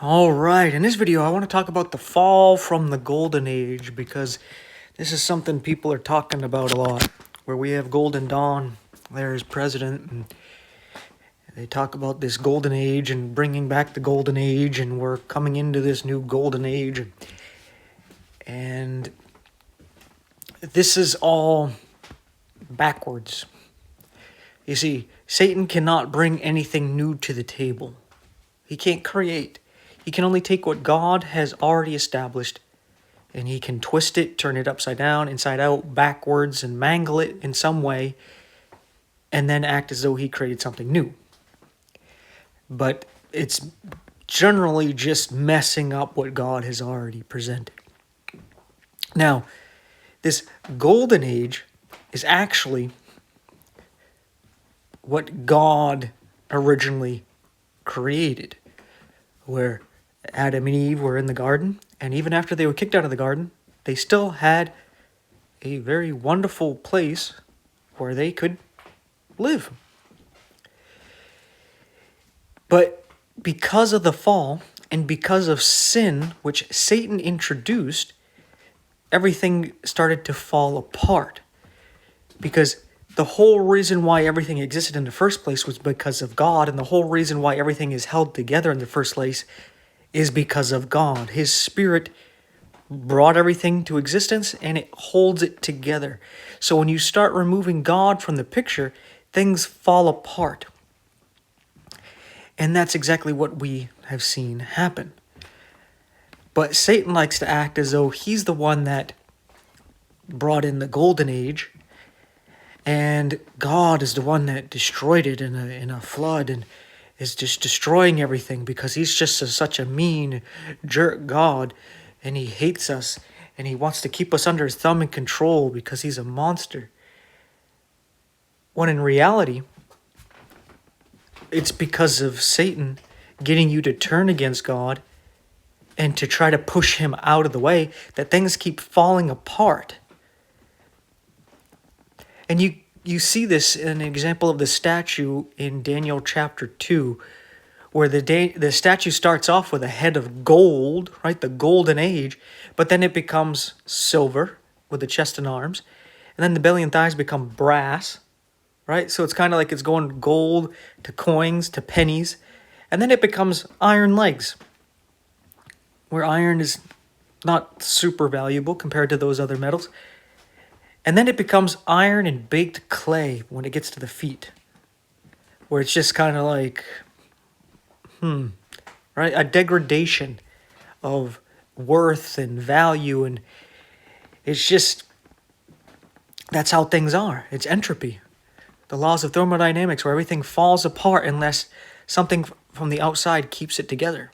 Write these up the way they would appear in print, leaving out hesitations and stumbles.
All right, in this video, I want to talk about the fall from the golden age because this is something people are talking about a lot. Where we have Golden Dawn there as president, and they talk about this golden age and bringing back the golden age, and we're coming into this new golden age. And this is all backwards. You see, Satan cannot bring anything new to the table. He can't create. He can only take what God has already established, and he can twist it, turn it upside down, inside out, backwards, and mangle it in some way, and then act as though he created something new. But it's generally just messing up what God has already presented. Now, this golden age is actually what God originally created, where Adam and Eve were in the garden, and even after they were kicked out of the garden, they still had a very wonderful place where they could live. But because of the fall and because of sin, which Satan introduced, everything started to fall apart. Because the whole reason why everything existed in the first place was because of God, and the whole reason why everything is held together in the first place is because of God. His Spirit brought everything to existence, and it holds it together. So when you start removing God from the picture, things fall apart. And that's exactly what we have seen happen. But Satan likes to act as though he's the one that brought in the golden age, and God is the one that destroyed it in a flood and is just destroying everything because he's just such a mean jerk God, and he hates us, and he wants to keep us under his thumb and control because he's a monster. When in reality, it's because of Satan getting you to turn against God and to try to push him out of the way that things keep falling apart. And you see this in an example of the statue in Daniel chapter 2, where the statue starts off with a head of gold, right, the golden age, but then it becomes silver with the chest and arms, and then the belly and thighs become brass, right? So it's kind of like it's going gold to coins to pennies, and then it becomes iron legs, where iron is not super valuable compared to those other metals. And then it becomes iron and baked clay when it gets to the feet, where it's just kind of like, right? A degradation of worth and value. And it's just, that's how things are. It's entropy. The laws of thermodynamics, where everything falls apart unless something from the outside keeps it together.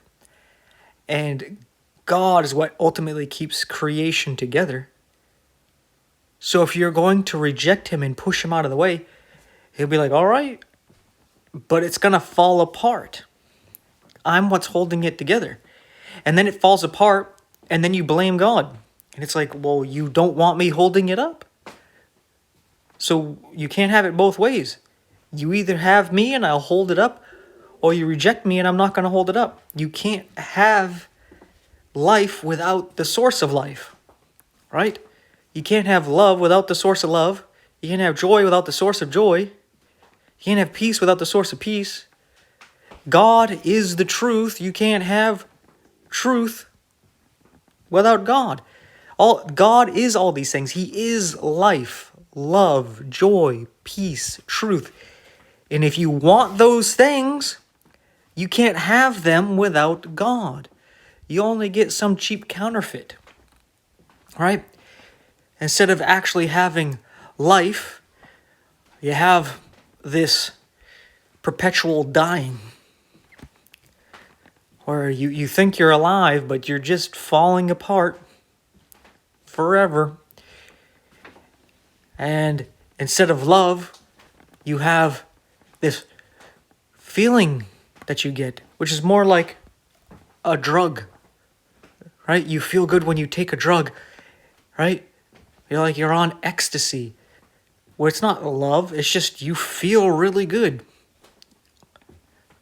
And God is what ultimately keeps creation together. So if you're going to reject him and push him out of the way, he'll be like, all right, but it's going to fall apart. I'm what's holding it together. And then it falls apart, and then you blame God. And it's like, well, you don't want me holding it up. So you can't have it both ways. You either have me and I'll hold it up, or you reject me and I'm not going to hold it up. You can't have life without the source of life, right? You can't have love without the source of love. You can't have joy without the source of joy. You can't have peace without the source of peace. God is the truth. You can't have truth without God. God is all these things. He is life, love, joy, peace, truth. And if you want those things, you can't have them without God. You only get some cheap counterfeit, right? Instead of actually having life, you have this perpetual dying, where you think you're alive, but you're just falling apart forever. And instead of love, you have this feeling that you get, which is more like a drug, right? You feel good when you take a drug, right? You're like you're on ecstasy, where it's not love, it's just you feel really good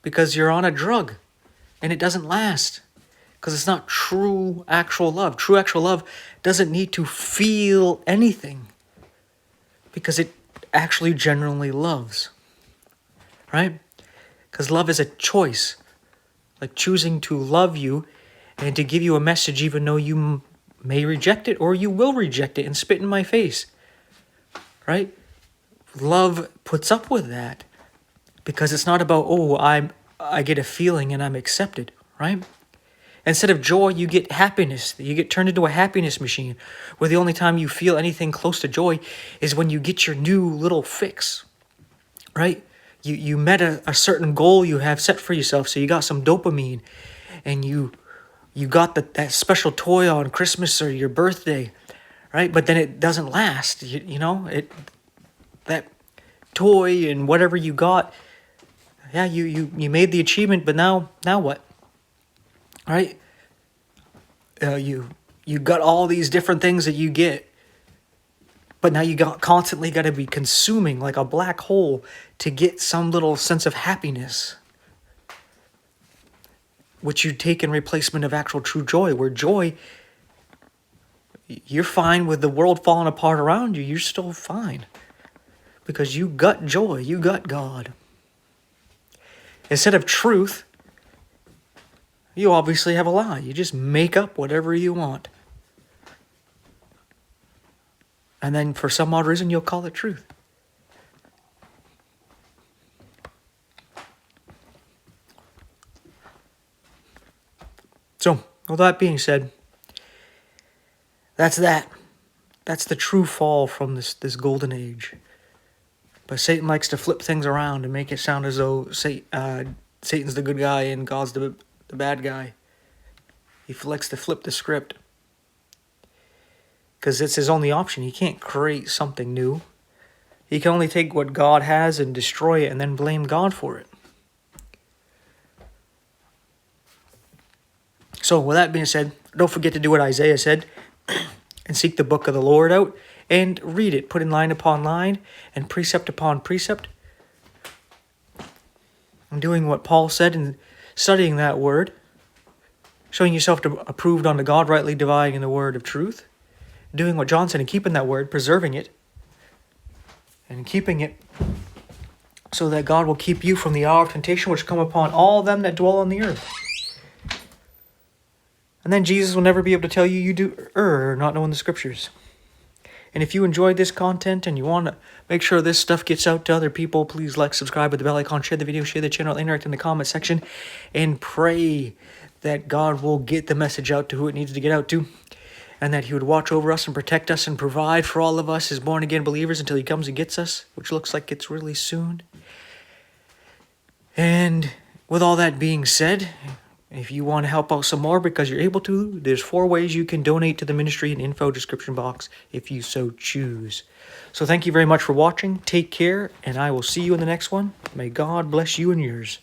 because you're on a drug and it doesn't last. because it's not true actual love. True actual love doesn't need to feel anything because it actually genuinely loves, right? Because love is a choice, like choosing to love you and to give you a message even though you may reject it or you will reject it and spit in my face, right? Love puts up with that because it's not about, oh, I get a feeling and I'm accepted, right? Instead of joy, you get happiness. You get turned into a happiness machine where the only time you feel anything close to joy is when you get your new little fix, right? You met a certain goal you have set for yourself, so you got some dopamine and you got that special toy on Christmas or your birthday, right? But then it doesn't last, that toy and whatever you got, yeah, you made the achievement, but now what? Right? You got all these different things that you get, but now you constantly got to be consuming like a black hole to get some little sense of happiness, which you take in replacement of actual true joy, where joy, you're fine with the world falling apart around you, you're still fine because you got joy, you got God. Instead of truth, you obviously have a lie. You just make up whatever you want. And then for some odd reason, you'll call it truth. So, with that being said, that's that. That's the true fall from this golden age. But Satan likes to flip things around and make it sound as though Satan's the good guy and God's the bad guy. He likes to flip the script. Because it's his only option. He can't create something new. He can only take what God has and destroy it and then blame God for it. So with that being said, don't forget to do what Isaiah said and seek the book of the Lord out and read it. Put in line upon line and precept upon precept. And doing what Paul said and studying that word. Showing yourself approved unto God, rightly dividing the word of truth. Doing what John said and keeping that word, preserving it. And keeping it so that God will keep you from the hour of temptation which come upon all them that dwell on the earth. And then Jesus will never be able to tell you do err, not knowing the scriptures. And if you enjoyed this content and you want to make sure this stuff gets out to other people, please like, subscribe with the bell icon, share the video, share the channel, interact in the comment section, and pray that God will get the message out to who it needs to get out to, and that he would watch over us and protect us and provide for all of us as born-again believers until he comes and gets us, which looks like it's really soon. And with all that being said, if you want to help out some more because you're able to, there's 4 ways you can donate to the ministry in the info description box if you so choose. So thank you very much for watching. Take care, and I will see you in the next one. May God bless you and yours.